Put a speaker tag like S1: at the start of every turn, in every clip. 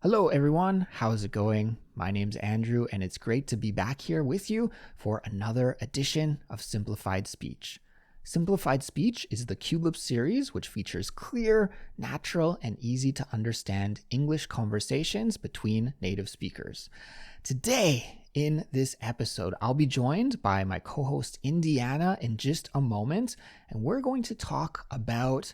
S1: Hello, everyone. How's it going? My name's Andrew, and it's great to be back here with you for another edition of Simplified Speech. Simplified Speech is the Culips series, which features clear, natural, and easy to understand English conversations between native speakers. Today, in this episode, I'll be joined by my co-host Indiana in just a moment, and we're going to talk about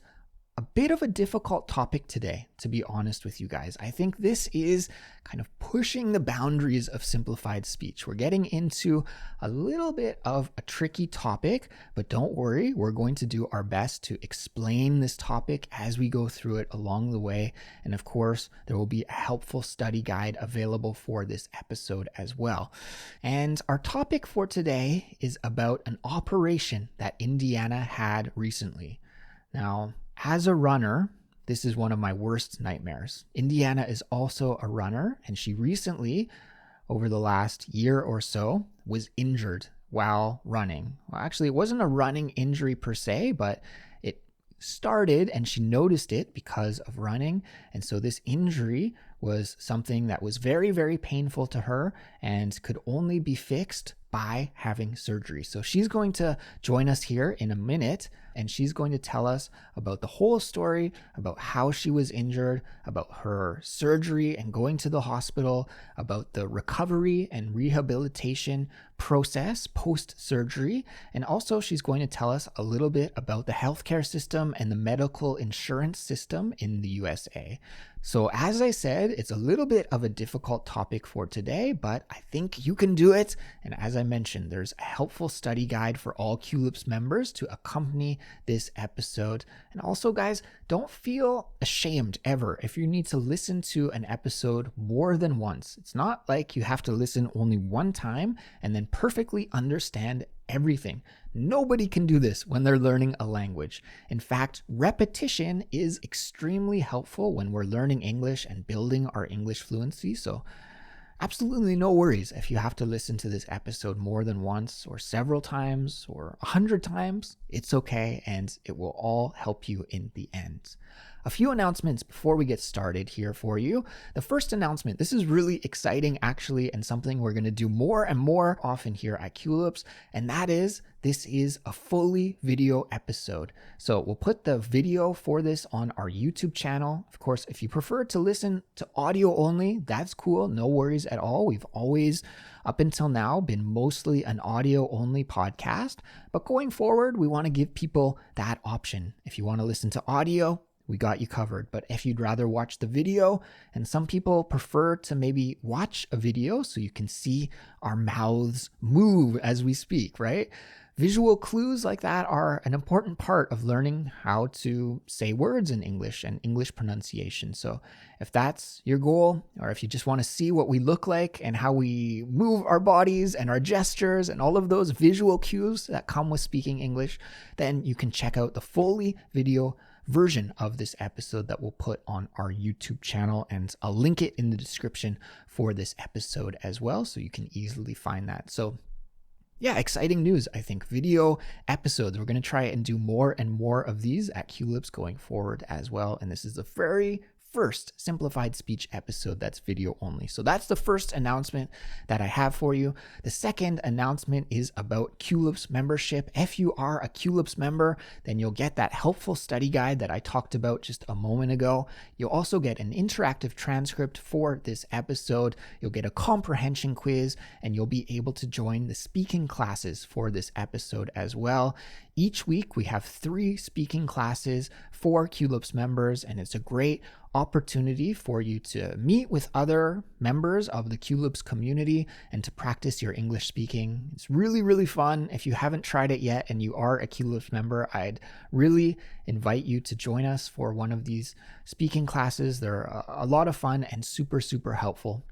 S1: a bit of a difficult topic today, to be honest with you guys. I think this is kind of pushing the boundaries of simplified speech. We're getting into a little bit of a tricky topic, but don't worry, we're going to do our best to explain this topic as we go through it along the way. And of course, there will be a helpful study guide available for this episode as well. And our topic for today is about an operation that Indiana had recently. Now, as a runner, this is one of my worst nightmares. Indiana is also a runner, and she recently, over the last year or so, was injured while running. Well, actually, it wasn't a running injury per se, but it started and she noticed it because of running. And so this injury was something that was very, very painful to her and could only be fixed by having surgery. So she's going to join us here in a minute, and she's going to tell us about the whole story, about how she was injured, about her surgery and going to the hospital, about the recovery and rehabilitation process post-surgery. And also she's going to tell us a little bit about the healthcare system and the medical insurance system in the USA. So as I said, it's a little bit of a difficult topic for today, but I think you can do it. And as I mentioned, there's a helpful study guide for all Culips members to accompany this episode. And also, guys, don't feel ashamed ever if you need to listen to an episode more than once. It's not like you have to listen only one time and then perfectly understand everything. Nobody can do this when they're learning a language. In fact, repetition is extremely helpful when we're learning English and building our English fluency. So absolutely no worries if you have to listen to this episode more than once or several times or 100 times. It's okay, and it will all help you in the end. A few announcements before we get started here for you. The first announcement, this is really exciting actually, and something we're going to do more and more often here at Culips, and that is this is a fully video episode. So we'll put the video for this on our YouTube channel. Of course, if you prefer to listen to audio only, that's cool. No worries at all. We've always, up until now, been mostly an audio only podcast, but going forward, we want to give people that option. If you want to listen to audio, we got you covered. But if you'd rather watch the video, and some people prefer to maybe watch a video so you can see our mouths move as we speak, right? Visual clues like that are an important part of learning how to say words in English and English pronunciation. So if that's your goal, or if you just want to see what we look like and how we move our bodies and our gestures and all of those visual cues that come with speaking English, then you can check out the fully video version of this episode that we'll put on our YouTube channel, and I'll link it in the description for this episode as well, so you can easily find that. So yeah, exciting news. I think video episodes, we're going to try and do more and more of these at Culips going forward as well. And this is the very first simplified speech episode that's video only. So that's the first announcement that I have for you. The second announcement is about Culips membership. If you are a Culips member, then you'll get that helpful study guide that I talked about just a moment ago. You'll also get an interactive transcript for this episode. You'll get a comprehension quiz, and you'll be able to join the speaking classes for this episode as well. Each week we have 3 speaking classes for Culips members, and it's a great opportunity for you to meet with other members of the Culips community and to practice your English speaking. It's really, really fun. If you haven't tried it yet and you are a Culips member, I'd really invite you to join us for one of these speaking classes. They're a lot of fun and super, super helpful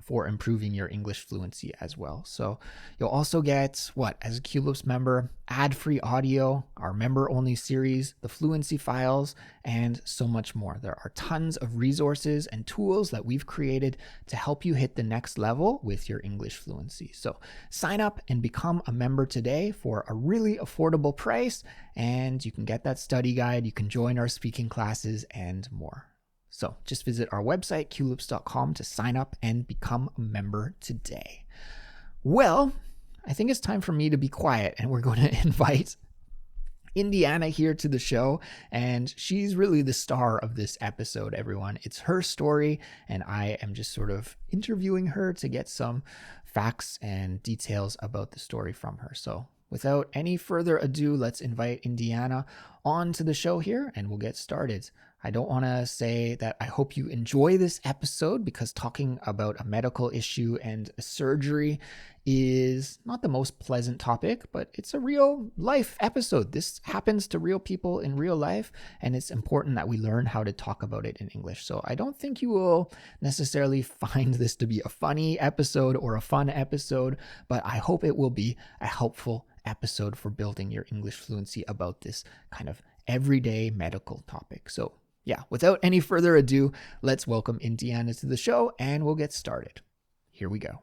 S1: for improving your English fluency as well. So you'll also get, as a Culips member, ad-free audio, our member-only series, the fluency files, and so much more. There are tons of resources and tools that we've created to help you hit the next level with your English fluency. So sign up and become a member today for a really affordable price, and you can get that study guide, you can join our speaking classes, and more. So just visit our website, culips.com, to sign up and become a member today. Well, I think it's time for me to be quiet, and we're going to invite Indiana here to the show, and she's really the star of this episode, everyone. It's her story, and I am just sort of interviewing her to get some facts and details about the story from her. So without any further ado, let's invite Indiana onto the show here, and we'll get started. I don't want to say that I hope you enjoy this episode, because talking about a medical issue and a surgery is not the most pleasant topic, but it's a real life episode. This happens to real people in real life, and it's important that we learn how to talk about it in English. So I don't think you will necessarily find this to be a funny episode or a fun episode, but I hope it will be a helpful episode for building your English fluency about this kind of everyday medical topic. So yeah, without any further ado, let's welcome Indiana to the show, and we'll get started. Here we go.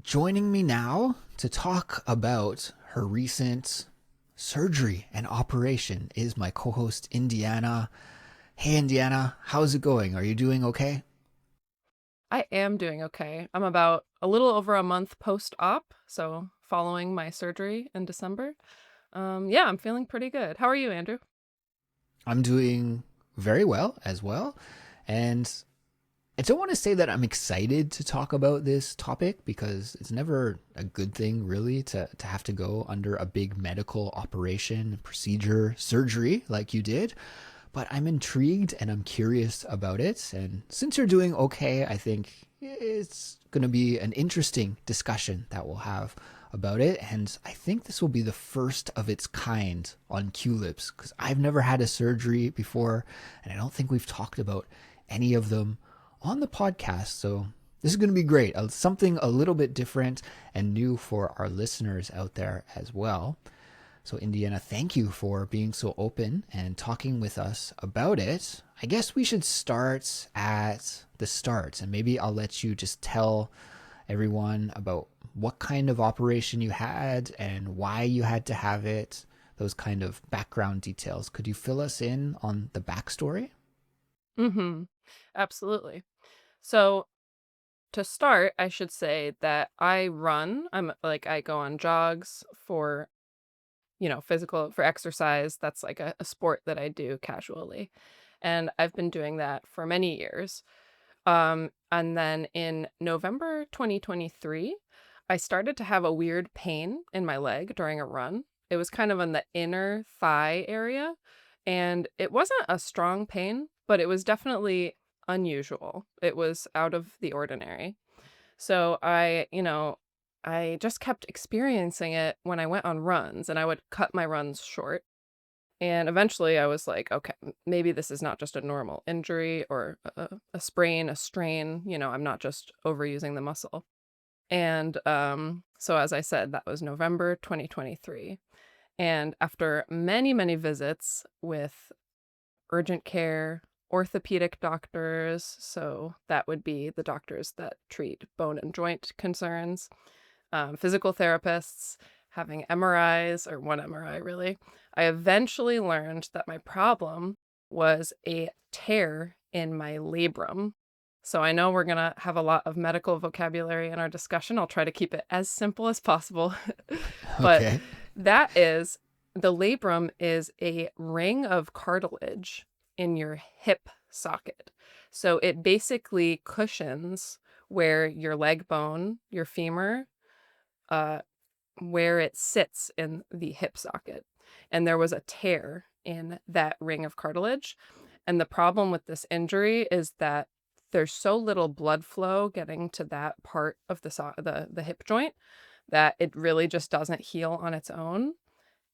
S1: Joining me now to talk about her recent surgery and operation is my co-host, Indiana. Hey, Indiana, how's it going? Are you doing okay?
S2: I am doing okay. I'm about a little over a month post-op, so following my surgery in December. Yeah, I'm feeling pretty good. How are you, Andrew?
S1: I'm doing very well as well. And I don't want to say that I'm excited to talk about this topic, because it's never a good thing, really, to have to go under a big medical operation, procedure, surgery like you did. But I'm intrigued and I'm curious about it. And since you're doing okay, I think it's going to be an interesting discussion that we'll have about it. And I think this will be the first of its kind on Culips, because I've never had a surgery before, and I don't think we've talked about any of them on the podcast. So this is going to be great. Something a little bit different and new for our listeners out there as well. So Indiana, thank you for being so open and talking with us about it. I guess we should start at the start, and maybe I'll let you just tell everyone about what kind of operation you had and why you had to have it, those kind of background details. Could you fill us in on the backstory?
S2: Mm-hmm. Absolutely. So to start, I should say that I run. I go on jogs for, for exercise. That's like a sport that I do casually. And I've been doing that for many years. And then in November 2023, I started to have a weird pain in my leg during a run. It was kind of in the inner thigh area, and it wasn't a strong pain, but it was definitely unusual. It was out of the ordinary. So I just kept experiencing it when I went on runs, and I would cut my runs short. And eventually I was like, okay, maybe this is not just a normal injury or a sprain, a strain. I'm not just overusing the muscle. And so, as I said, that was November 2023. And after many, many visits with urgent care, orthopedic doctors, so that would be the doctors that treat bone and joint concerns, physical therapists, having MRIs, or one MRI really, I eventually learned that my problem was a tear in my labrum. So I know we're going to have a lot of medical vocabulary in our discussion. I'll try to keep it as simple as possible. But
S1: Okay.
S2: the labrum is a ring of cartilage in your hip socket. So it basically cushions where your leg bone, your femur, uh, where it sits in the hip socket. And there was a tear in that ring of cartilage. And the problem with this injury is that there's so little blood flow getting to that part of the hip joint that it really just doesn't heal on its own.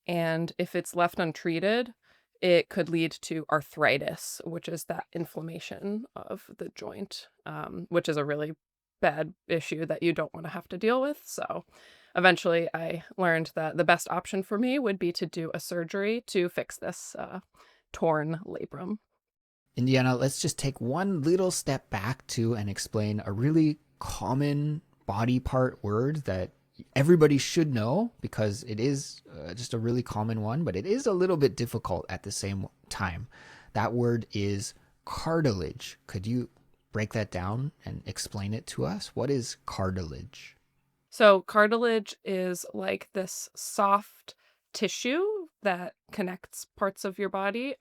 S2: And if it's left untreated, it could lead to arthritis, which is that inflammation of the joint, which is a really bad issue that you don't want to have to deal with. So eventually I learned that the best option for me would be to do a surgery to fix this torn labrum.
S1: Indiana, let's just take one little step back to and explain a really common body part word that everybody should know because it is just a really common one, but it is a little bit difficult at the same time. That word is cartilage. Could you break that down and explain it to us? What is cartilage?
S2: So cartilage is like this soft tissue that connects parts of your body.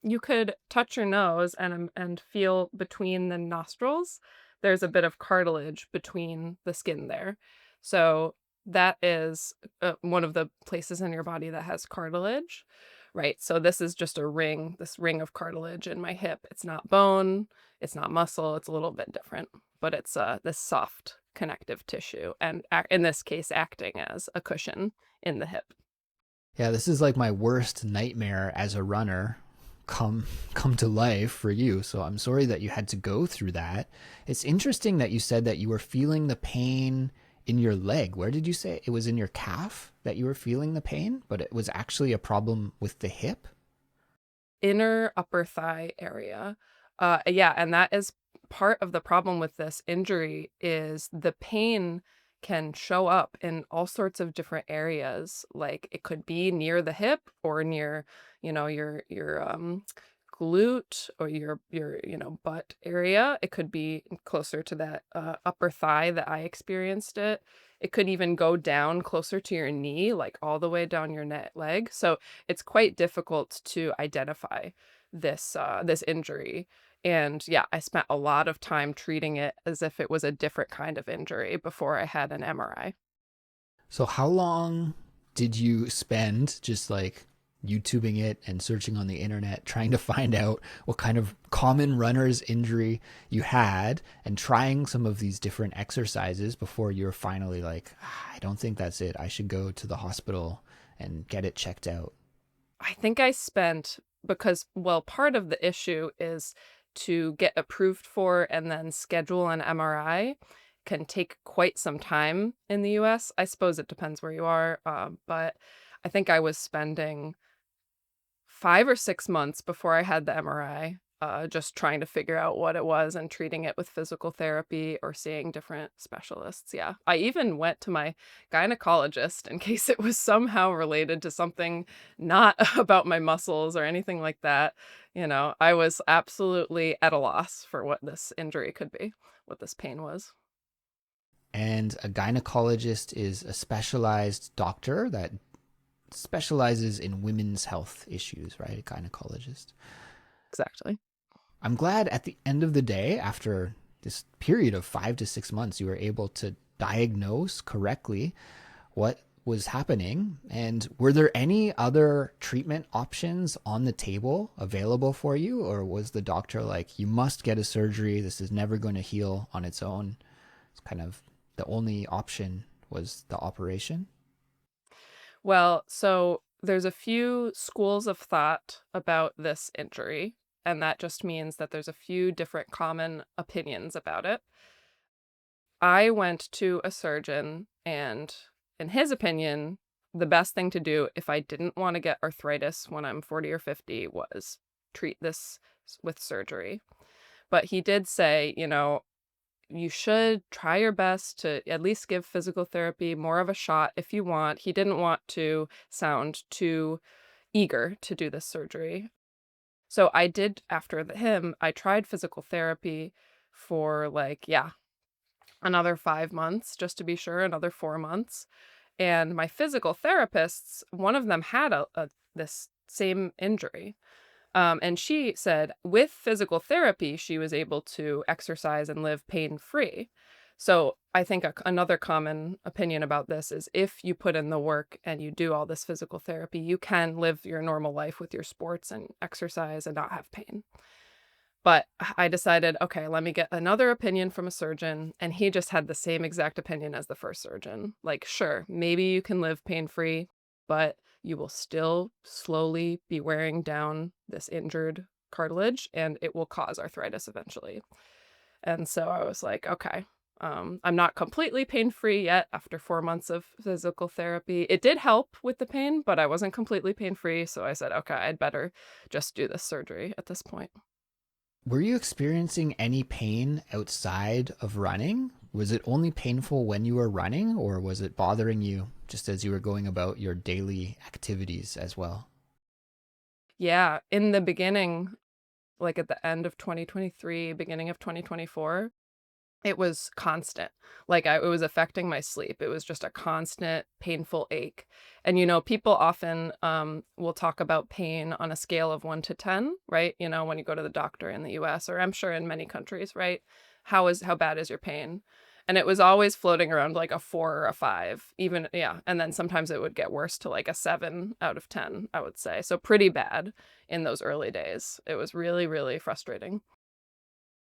S2: You could touch your nose and feel between the nostrils. There's a bit of cartilage between the skin there. So that is one of the places in your body that has cartilage, right? So this is just a ring, this ring of cartilage in my hip. It's not bone, it's not muscle. It's a little bit different, but it's this soft connective tissue, and in this case, acting as a cushion in the hip.
S1: Yeah, this is like my worst nightmare as a runner come to life for you. So I'm sorry that you had to go through that. It's interesting that you said that you were feeling the pain in your leg. Where did you say it was in your calf that you were feeling the pain, but it was actually a problem with the hip?
S2: Inner upper thigh area. Yeah, and that is part of the problem with this injury is the pain can show up in all sorts of different areas. Like it could be near the hip or near, your glute or your butt area. It could be closer to that upper thigh that I experienced it. It could even go down closer to your knee, like all the way down your leg. So it's quite difficult to identify this injury. And yeah, I spent a lot of time treating it as if it was a different kind of injury before I had an MRI.
S1: So how long did you spend just like YouTubing it and searching on the internet, trying to find out what kind of common runner's injury you had and trying some of these different exercises before you're finally like, I don't think that's it. I should go to the hospital and get it checked out?
S2: I think I spent because, well, part of the issue is to get approved for and then schedule an MRI can take quite some time in the US. I suppose it depends where you are, but I think I was spending 5 or 6 months before I had the MRI, just trying to figure out what it was and treating it with physical therapy or seeing different specialists, yeah. I even went to my gynecologist in case it was somehow related to something not about my muscles or anything like that, I was absolutely at a loss for what this injury could be, what this pain was.
S1: And a gynecologist is a specialized doctor that specializes in women's health issues, right? A gynecologist.
S2: Exactly.
S1: I'm glad at the end of the day, after this period of 5 to 6 months, you were able to diagnose correctly what was happening. And were there any other treatment options on the table available for you? Or was the doctor like, you must get a surgery? This is never going to heal on its own? It's kind of the only option was the operation.
S2: Well, so there's a few schools of thought about this injury, and that just means that there's a few different common opinions about it. I went to a surgeon, and in his opinion, the best thing to do if I didn't want to get arthritis when I'm 40 or 50 was treat this with surgery. But he did say, you should try your best to at least give physical therapy more of a shot if you want. He didn't want to sound too eager to do this surgery. So I did after him, I tried physical therapy for like, yeah, another 5 months just to be sure, another 4 months. And my physical therapists, one of them had this same injury. And she said with physical therapy, she was able to exercise and live pain free. So I think another common opinion about this is if you put in the work and you do all this physical therapy, you can live your normal life with your sports and exercise and not have pain. But I decided, okay, let me get another opinion from a surgeon. And he just had the same exact opinion as the first surgeon. Like, sure, maybe you can live pain free, but you will still slowly be wearing down this injured cartilage and it will cause arthritis eventually. And so I was like, okay, I'm not completely pain free yet after 4 months of physical therapy. It did help with the pain, but I wasn't completely pain free. So I said, okay, I'd better just do this surgery at this point.
S1: Were you experiencing any pain outside of running? Was it only painful when you were running, or was it bothering you just as you were going about your daily activities as well?
S2: Yeah, in the beginning, like at the end of 2023, beginning of 2024, it was constant. It was affecting my sleep. It was just a constant painful ache. And, people often will talk about pain on a scale of 1 to 10, right? When you go to the doctor in the US, or I'm sure in many countries, right? How bad is your pain? And it was always floating around like a 4 or a 5, even, yeah. And then sometimes it would get worse to like a 7 out of 10, I would say. So pretty bad in those early days. It was really, really frustrating.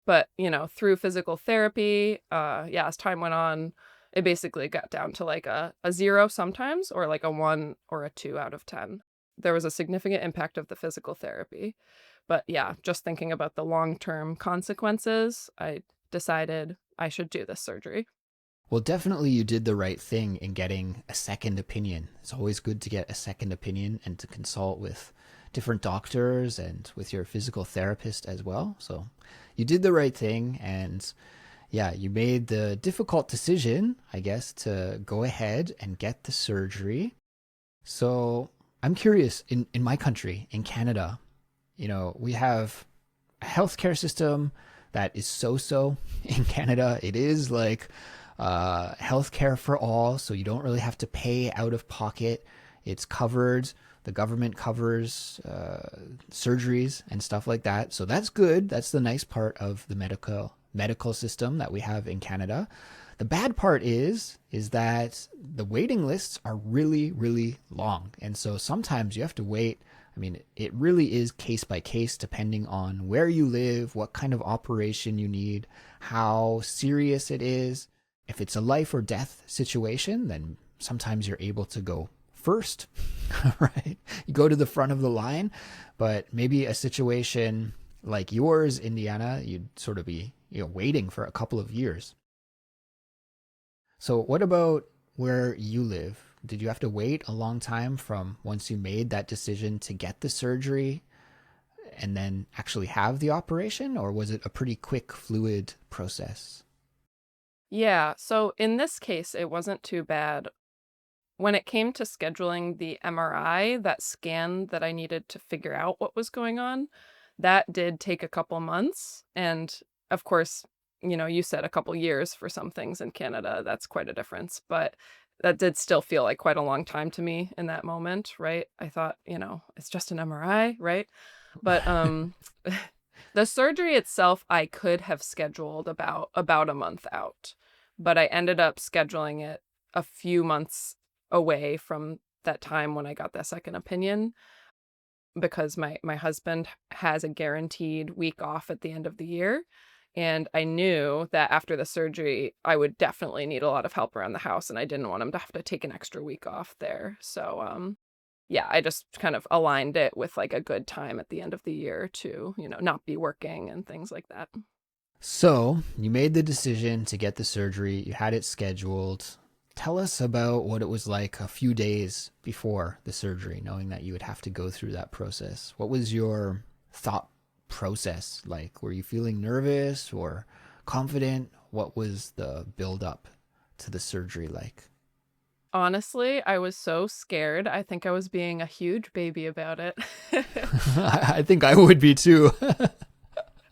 S2: But, through physical therapy, yeah, as time went on, it basically got down to like a 0 sometimes, or like a 1 or a 2 out of 10. There was a significant impact of the physical therapy. But yeah, just thinking about the long-term consequences, I decided I should do this surgery.
S1: Well, definitely you did the right thing in getting a second opinion. It's always good to get a second opinion and to consult with different doctors and with your physical therapist as well. So you did the right thing. And yeah, you made the difficult decision, I guess, to go ahead and get the surgery. So I'm curious, in my country, in Canada, we have a healthcare system that is so in Canada. It is like healthcare for all, so you don't really have to pay out of pocket. It's covered. The government covers surgeries and stuff like that. So that's good. That's the nice part of the medical system that we have in Canada. The bad part is that the waiting lists are really, really long. And so sometimes you have to wait. I mean, it really is case by case depending on where you live, what kind of operation you need, how serious it is. If it's a life or death situation, then sometimes you're able to go first, right? You go to the front of the line, but maybe a situation like yours, Indiana, you'd sort of be, waiting for a couple of years. So what about where you live? Did you have to wait a long time from once you made that decision to get the surgery and then actually have the operation, or was it a pretty quick, fluid process?
S2: Yeah, so in this case, it wasn't too bad. When it came to scheduling the MRI, that scan that I needed to figure out what was going on, that did take a couple months. And of course, you said a couple years for some things in Canada. That's quite a difference. But that did still feel like quite a long time to me in that moment, right? I thought, it's just an MRI, right? But the surgery itself, I could have scheduled about a month out, but I ended up scheduling it a few months away from that time when I got that second opinion, because my husband has a guaranteed week off at the end of the year, and I knew that after the surgery, I would definitely need a lot of help around the house, and I didn't want him to have to take an extra week off there. So, yeah, I just kind of aligned it with like a good time at the end of the year to, not be working and things like that.
S1: So you made the decision to get the surgery, you had it scheduled. Tell us about what it was like a few days before the surgery, knowing that you would have to go through that process. What was your thought process like? Were you feeling nervous or confident? What was the build up to the surgery like?
S2: Honestly, I was so scared. I think I was being a huge baby about it.
S1: I think I would be too.
S2: A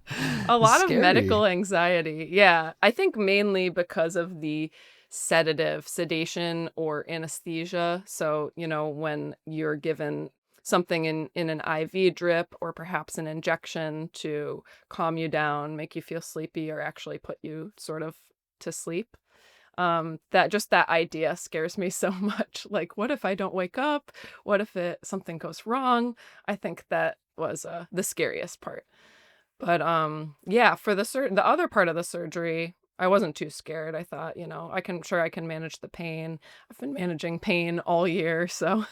S1: It's
S2: lot of
S1: scary.
S2: medical anxiety. Yeah. I think mainly because of the sedation or anesthesia. So, when you're given something in an IV drip or perhaps an injection to calm you down, make you feel sleepy, or actually put you sort of to sleep. That idea scares me so much. Like, what if I don't wake up? What if something goes wrong? I think that was the scariest part. But, yeah, for the other part of the surgery, I wasn't too scared. I thought, I can manage the pain. I've been managing pain all year, so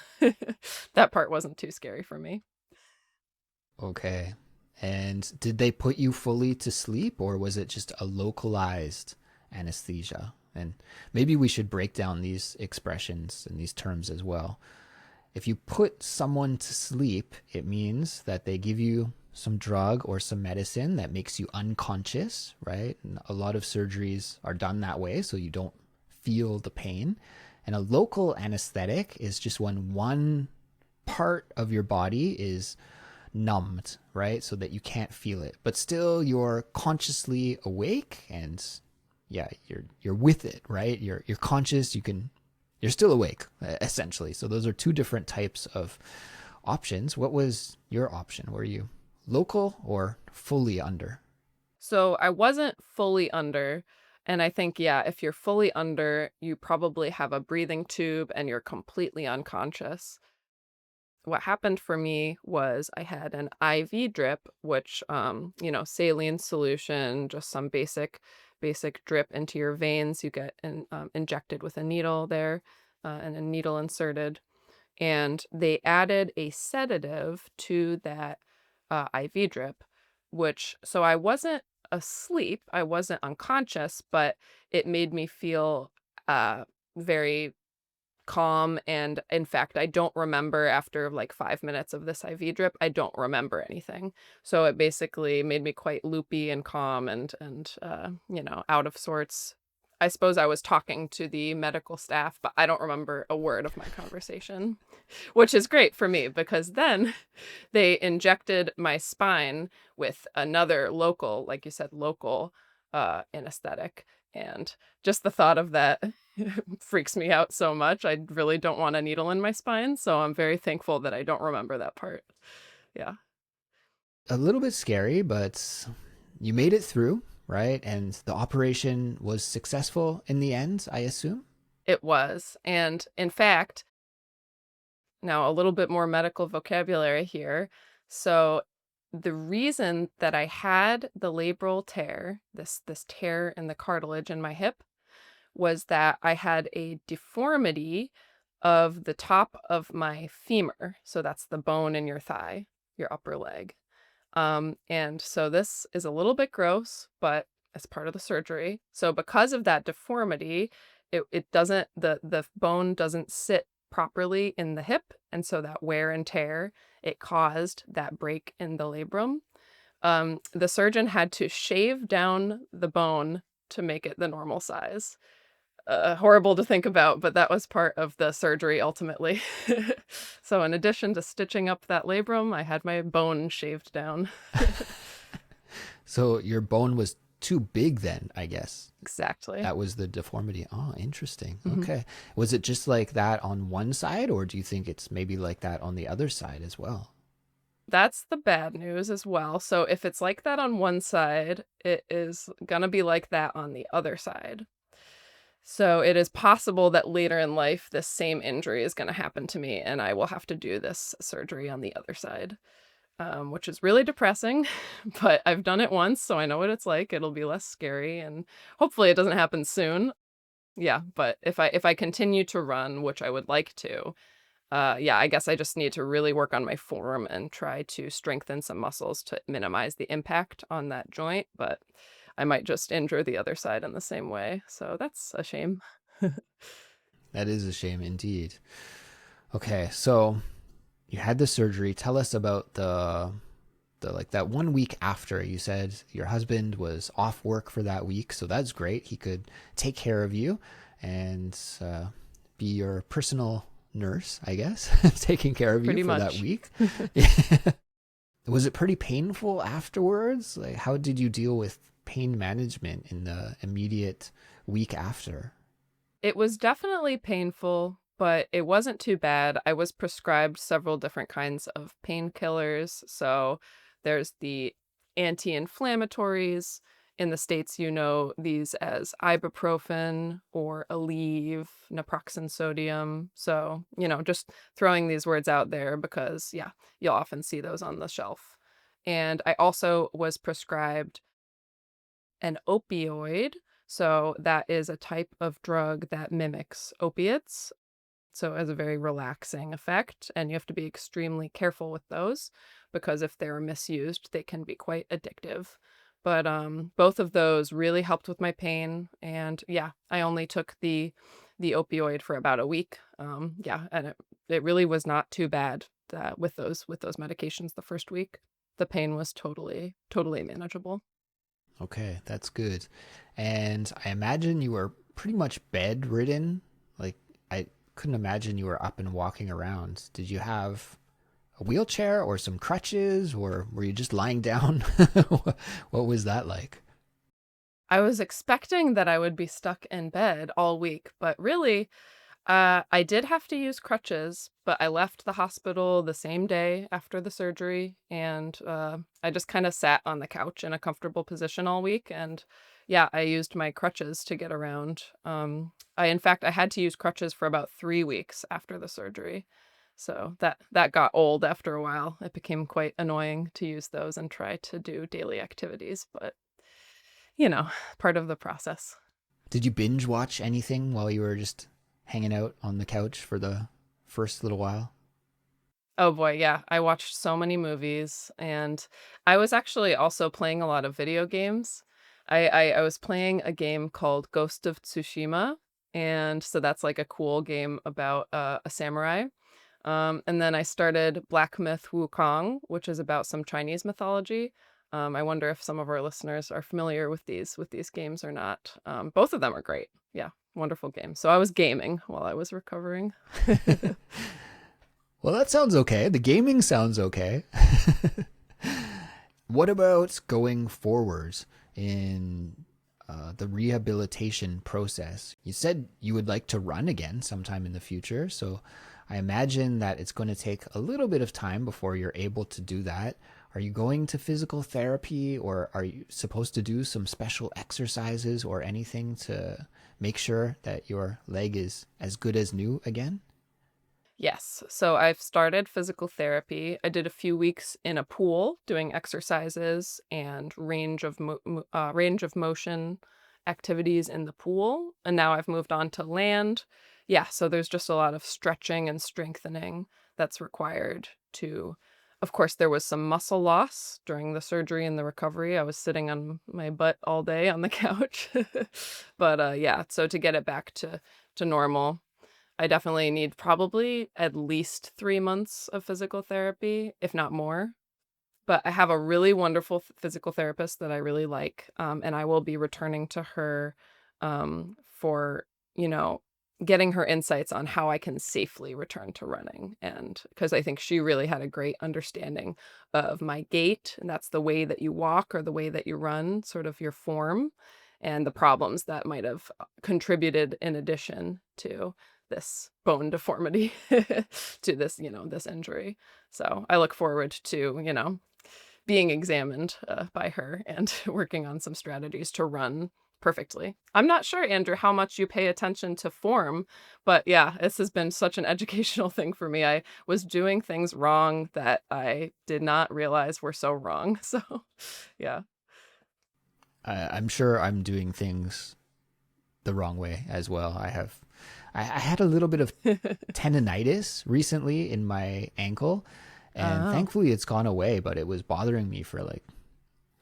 S2: that part wasn't too scary for me.
S1: Okay. And did they put you fully to sleep, or was it just a localized anesthesia? And maybe we should break down these expressions and these terms as well. If you put someone to sleep, it means that they give you some drug or some medicine that makes you unconscious, right? And a lot of surgeries are done that way so you don't feel the pain. And a local anesthetic is just when one part of your body is numbed, right? So that you can't feel it, but still you're consciously awake and yeah, you're with it, right? You're conscious, you're still awake essentially. So those are two different types of options. What was your option? Were you local or fully under?
S2: So I wasn't fully under. And I think, yeah, if you're fully under, you probably have a breathing tube and you're completely unconscious. What happened for me was I had an IV drip, which, saline solution, just some basic drip into your veins. You get injected with a needle there, and a needle inserted. And they added a sedative to that IV drip, which so I wasn't asleep, I wasn't unconscious, but it made me feel very calm. And in fact, I don't remember after like 5 minutes of this IV drip, I don't remember anything. So it basically made me quite loopy and calm and out of sorts. I suppose I was talking to the medical staff, but I don't remember a word of my conversation, which is great for me because then they injected my spine with another local, like you said, local anesthetic. And just the thought of that freaks me out so much. I really don't want a needle in my spine. So I'm very thankful that I don't remember that part. Yeah,
S1: A little bit scary, but you made it through, right? And the operation was successful in the end, I assume.
S2: it was. And in fact, now a little bit more medical vocabulary here. So the reason that I had the labral tear, this tear in the cartilage in my hip, was that I had a deformity of the top of my femur. So that's the bone in your thigh, your upper leg. And so this is a little bit gross, but as part of the surgery. So because of that deformity, it doesn't the bone doesn't sit properly in the hip, and so that wear and tear, it caused that break in the labrum. The surgeon had to shave down the bone to make it the normal size. Horrible to think about, but that was part of the surgery ultimately. So in addition to stitching up that labrum, I had my bone shaved down.
S1: So your bone was too big then, I guess.
S2: Exactly.
S1: That was the deformity. Oh, interesting.
S2: Mhm.
S1: Okay. Was it just like that on one side, or do you think it's maybe like that on the other side as well?
S2: That's the bad news as well. So if it's like that on one side, it is gonna be like that on the other side. So it is possible that later in life, this same injury is gonna happen to me, and I will have to do this surgery on the other side, which is really depressing. But I've done it once, so I know what it's like. It'll be less scary, and hopefully it doesn't happen soon. Yeah, but if I continue to run, which I would like to, yeah, I guess I just need to really work on my form and try to strengthen some muscles to minimize the impact on that joint, but I might just injure the other side in the same way. So that's a shame.
S1: That is a shame indeed. Okay, so you had the surgery. Tell us about the like that 1 week after. You said your husband was off work for that week, so that's great. He could take care of you and be your personal nurse, I guess, taking care of you
S2: Pretty
S1: for that
S2: much.
S1: week. Was it pretty painful afterwards? Like, how did you deal with pain management in the immediate week after?
S2: It was definitely painful, but it wasn't too bad. I was prescribed several different kinds of painkillers. So there's the anti-inflammatories. In the States, you know these as ibuprofen or Aleve, naproxen sodium. So, just throwing these words out there because, yeah, you'll often see those on the shelf. And I also was prescribed an opioid. So that is a type of drug that mimics opiates. So it has a very relaxing effect, and you have to be extremely careful with those because if they're misused, they can be quite addictive. But both of those really helped with my pain, and yeah, I only took the opioid for about a week. Yeah, and it really was not too bad with those medications the first week. the pain was totally manageable.
S1: Okay, that's good. And I imagine you were pretty much bedridden. Like, I couldn't imagine you were up and walking around. Did you have a wheelchair or some crutches, or were you just lying down? What was that like?
S2: I was expecting that I would be stuck in bed all week, but really, I did have to use crutches, but I left the hospital the same day after the surgery, and I just kind of sat on the couch in a comfortable position all week. And yeah, I used my crutches to get around. In fact, I had to use crutches for about 3 weeks after the surgery, so that got old after a while. It became quite annoying to use those and try to do daily activities, but you know, part of the process.
S1: Did you binge watch anything while you were just hanging out on the couch for the first little while?
S2: Oh boy, yeah. I watched so many movies, and I was actually also playing a lot of video games. I was playing a game called Ghost of Tsushima, and so that's like a cool game about a samurai. And then I started Black Myth Wukong, which is about some Chinese mythology. I wonder if some of our listeners are familiar with these games or not. Both of them are great. Yeah, wonderful games. So I was gaming while I was recovering.
S1: Well, that sounds okay. The gaming sounds okay. What about going forwards in the rehabilitation process? You said you would like to run again sometime in the future. So I imagine that it's going to take a little bit of time before you're able to do that. Are you going to physical therapy, or are you supposed to do some special exercises or anything to make sure that your leg is as good as new again?
S2: Yes. So I've started physical therapy. I did a few weeks in a pool doing exercises and range of motion activities in the pool, and now I've moved on to land. Yeah, so there's just a lot of stretching and strengthening that's required to. Of course, there was some muscle loss during the surgery and the recovery. I was sitting on my butt all day on the couch. But yeah, so to get it back to normal, I definitely need probably at least 3 months of physical therapy, if not more. But I have a really wonderful physical therapist that I really like, and I will be returning to her, for, you know, getting her insights on how I can safely return to running. And because I think she really had a great understanding of my gait, and that's the way that you walk or the way that you run, sort of your form, and the problems that might have contributed in addition to this bone deformity, to this, this injury. So I look forward to, being examined by her and working on some strategies to run perfectly. I'm not sure, Andrew, how much you pay attention to form, but yeah, this has been such an educational thing for me. I was doing things wrong that I did not realize were so wrong. So, yeah.
S1: I'm sure I'm doing things the wrong way as well. I had a little bit of tendonitis recently in my ankle, and
S2: Oh,
S1: thankfully it's gone away, but it was bothering me for like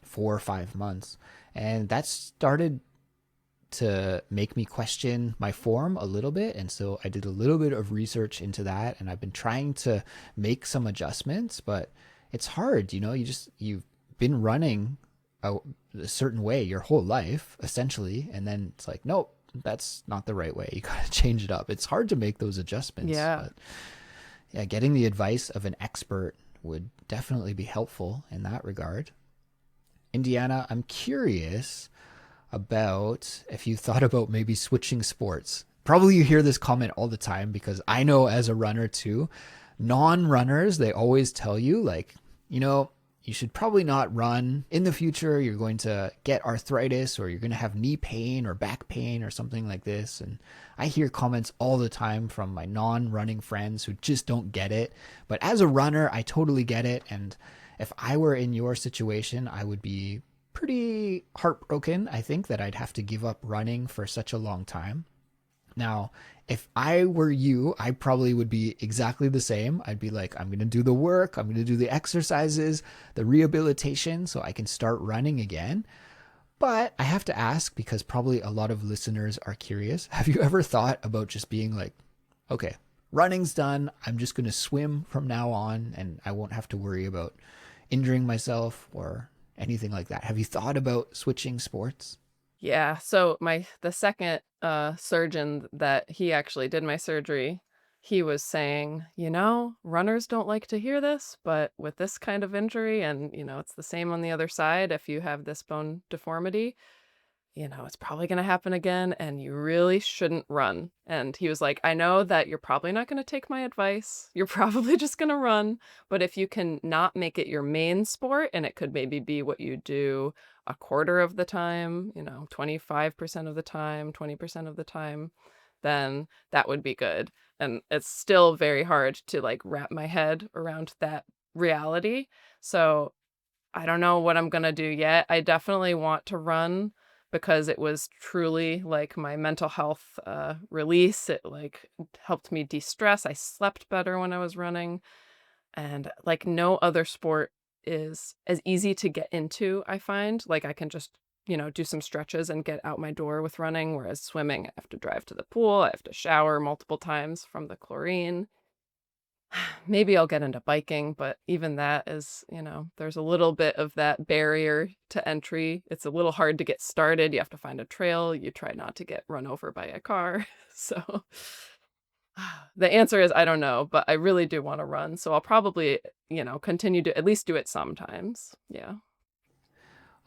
S1: 4 or 5 months. And that started to make me question my form a little bit. And so I did a little bit of research into that, and I've been trying to make some adjustments, but it's hard. You've been running a certain way your whole life, essentially. And then it's like, nope, that's not the right way. You got to change it up. It's hard to make those adjustments,
S2: yeah.
S1: but yeah, getting the advice of an expert would definitely be helpful in that regard. Indiana, I'm curious about if you thought about maybe switching sports. Probably you hear this comment all the time, because I know as a runner too, non-runners, they always tell you like, you should probably not run in the future. You're going to get arthritis, or you're going to have knee pain or back pain or something like this. And I hear comments all the time from my non-running friends who just don't get it. But as a runner, I totally get it. And if I were in your situation, I would be pretty heartbroken, I think, that I'd have to give up running for such a long time. Now, if I were you, I probably would be exactly the same. I'd be like, I'm going to do the work, I'm going to do the exercises, the rehabilitation, so I can start running again. But I have to ask, because probably a lot of listeners are curious, have you ever thought about just being like, okay, running's done, I'm just going to swim from now on, and I won't have to worry about injuring myself or anything like that. Have you thought about switching sports?
S2: Yeah, so the second, surgeon that he actually did my surgery, he was saying, runners don't like to hear this, but with this kind of injury and, it's the same on the other side if you have this bone deformity, it's probably gonna happen again, and you really shouldn't run." And he was like, "I know that you're probably not gonna take my advice. You're probably just gonna run, but if you can not make it your main sport, and it could maybe be what you do a quarter of the time, 25% of the time, 20% of the time, then that would be good." And it's still very hard to, like, wrap my head around that reality. So I don't know what I'm gonna do yet. I definitely want to run because it was truly like my mental health release. It like helped me de-stress. I slept better when I was running, and like no other sport is as easy to get into. I find like I can just do some stretches and get out my door with running, whereas swimming, I have to drive to the pool. I have to shower multiple times from the chlorine. Maybe I'll get into biking, but even that is, there's a little bit of that barrier to entry. It's a little hard to get started. You have to find a trail. You try not to get run over by a car. So the answer is I don't know, but I really do want to run. So I'll probably, continue to at least do it sometimes. Yeah.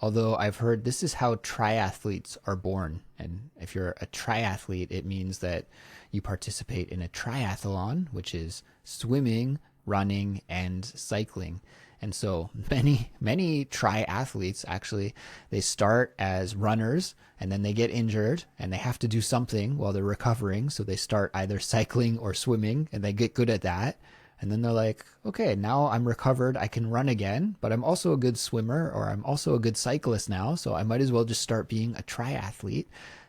S1: Although I've heard this is how triathletes are born. And if you're a triathlete, it means that you participate in a triathlon, which is swimming, running, and cycling. And so many triathletes actually, they start as runners and then they get injured and they have to do something while they're recovering. So they start either cycling or swimming and they get good at that. And then they're like, okay, now I'm recovered. I can run again, but I'm also a good swimmer or I'm also a good cyclist now. So I might as well just start being a triathlete.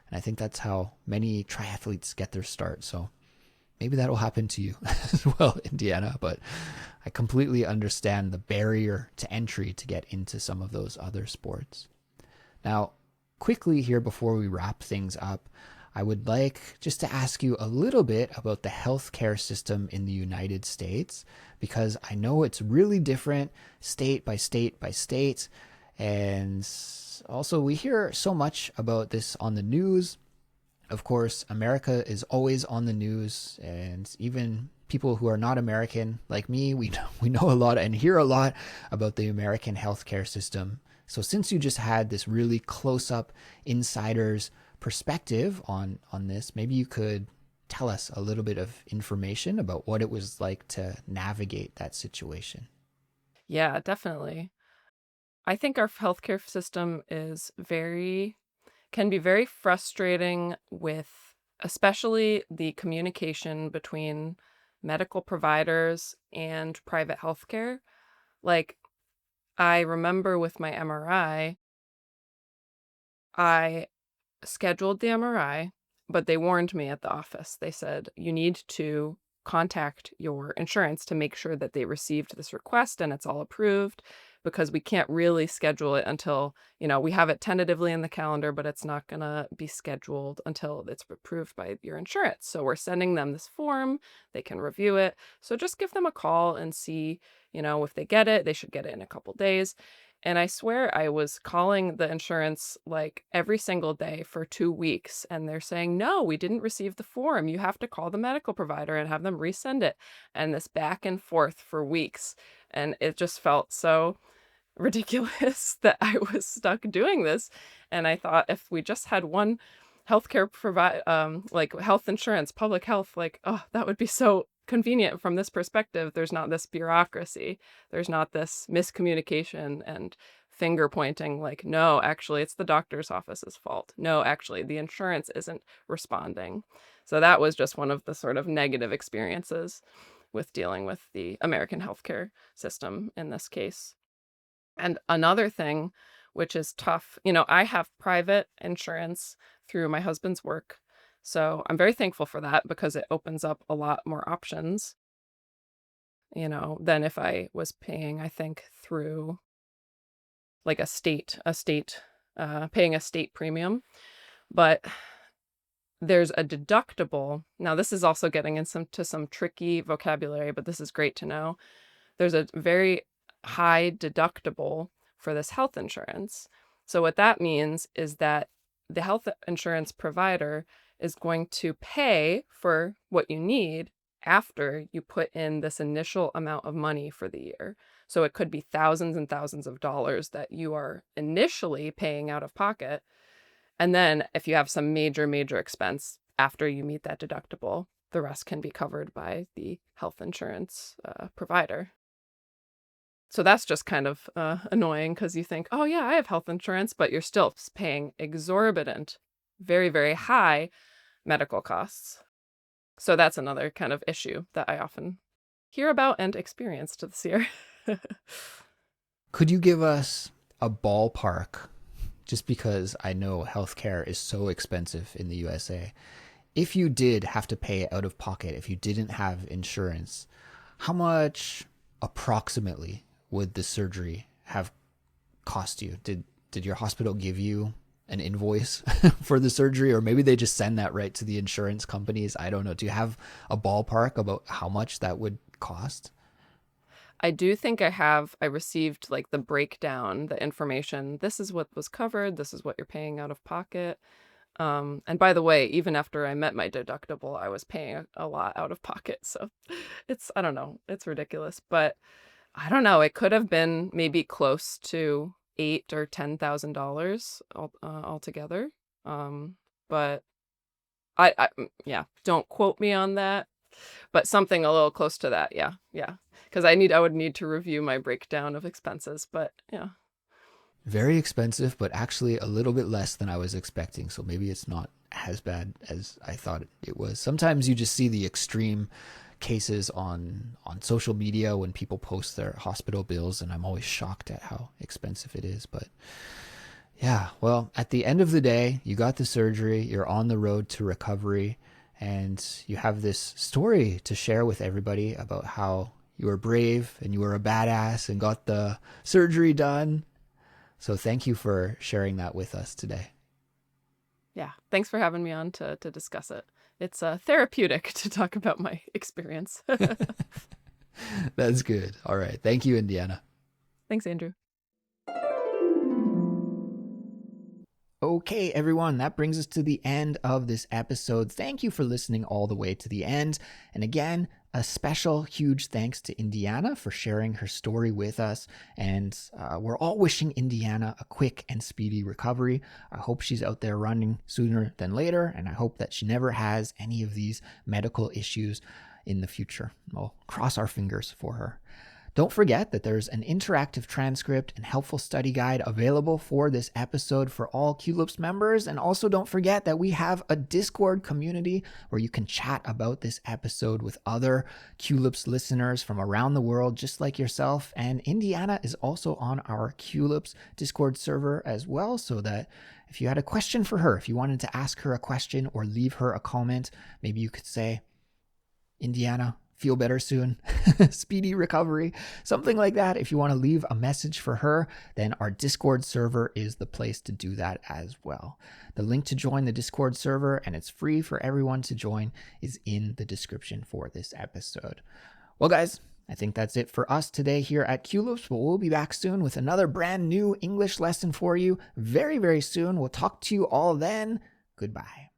S1: And I think that's how many triathletes get their start. So maybe that'll happen to you as well, Indiana. But I completely understand the barrier to entry to get into some of those other sports. Now, quickly here before we wrap things up, I would like just to ask you a little bit about the healthcare system in the United States, because I know it's really different state by state by state. And also, we hear so much about this on the news. Of course, America is always on the news, and even people who are not American, like me, we know a lot and hear a lot about the American healthcare system. So, since you just had this really close up insider's perspective on this, maybe you could tell us a little bit of information about what it was like to navigate that situation.
S2: Yeah, definitely. I think our healthcare system can be very frustrating with especially the communication between medical providers and private healthcare. Like, I remember with my MRI, I scheduled the MRI, but they warned me at the office. They said, "You need to contact your insurance to make sure that they received this request and it's all approved because we can't really schedule it until, we have it tentatively in the calendar, but it's not going to be scheduled until it's approved by your insurance. So we're sending them this form, they can review it. So just give them a call and see, if they get it, they should get it in a couple days." And I swear I was calling the insurance like every single day for 2 weeks. And they're saying, "No, we didn't receive the form. You have to call the medical provider and have them resend it." And this back and forth for weeks. And it just felt so ridiculous that I was stuck doing this. And I thought if we just had one healthcare provide like health insurance, public health, like, oh, that would be so convenient from this perspective. There's not this bureaucracy. There's not this miscommunication and finger pointing like, no, actually it's the doctor's office's fault. No, actually the insurance isn't responding. So that was just one of the sort of negative experiences with dealing with the American healthcare system in this case. And another thing, which is tough, I have private insurance through my husband's work. So I'm very thankful for that because it opens up a lot more options, than if I was paying, I think, through like paying a state premium. But there's a deductible. Now, this is also getting into some tricky vocabulary, but this is great to know. There's a very high deductible for this health insurance. So what that means is that the health insurance provider is going to pay for what you need after you put in this initial amount of money for the year. So it could be thousands and thousands of dollars that you are initially paying out of pocket. And then if you have some major expense after you meet that deductible, the rest can be covered by the health insurance provider. So that's just kind of annoying because you think, oh, yeah, I have health insurance, but you're still paying exorbitant, very high medical costs. So that's another kind of issue that I often hear about and experienced this year.
S1: Could you give us a ballpark, just because I know healthcare is so expensive in the USA? If you did have to pay out of pocket, if you didn't have insurance, how much approximately would the surgery have cost you? Did your hospital give you an invoice for the surgery, or maybe they just send that right to the insurance companies? I don't know. Do you have a ballpark about how much that would cost?
S2: I do think I received like the breakdown, the information. This is what was covered. This is what you're paying out of pocket. And by the way, even after I met my deductible, I was paying a lot out of pocket. So I don't know, it's ridiculous, but I don't know. It could have been maybe close to $8,000 or $10,000 altogether. But yeah, don't quote me on that, but something a little close to that. Yeah. Because I would need to review my breakdown of expenses, but yeah.
S1: Very expensive, but actually a little bit less than I was expecting. So maybe it's not as bad as I thought it was. Sometimes you just see the extreme cases on social media when people post their hospital bills, and I'm always shocked at how expensive it is. But yeah, well, at the end of the day, you got the surgery, you're on the road to recovery, and you have this story to share with everybody about how you were brave and you were a badass and got the surgery done. So thank you for sharing that with us today.
S2: Yeah, thanks for having me on to discuss it. It's therapeutic to talk about my experience.
S1: That's good. All right. Thank you, Indiana.
S2: Thanks, Andrew.
S1: Okay, everyone, that brings us to the end of this episode. Thank you for listening all the way to the end. And again, a special huge thanks to Indiana for sharing her story with us. And we're all wishing Indiana a quick and speedy recovery. I hope she's out there running sooner than later, and I hope that she never has any of these medical issues in the future. We'll cross our fingers for her. Don't forget that there's an interactive transcript and helpful study guide available for this episode for all Culips members. And also don't forget that we have a Discord community where you can chat about this episode with other Culips listeners from around the world, just like yourself. And Indiana is also on our Culips Discord server as well, so that if you had a question for her, if you wanted to ask her a question or leave her a comment, maybe you could say, Indiana, feel better soon, speedy recovery, something like that. If you want to leave a message for her, then our Discord server is the place to do that as well. The link to join the Discord server, and it's free for everyone to join, is in the description for this episode. Well, guys, I think that's it for us today here at Culips, but we'll be back soon with another brand new English lesson for you very soon. We'll talk to you all then. Goodbye.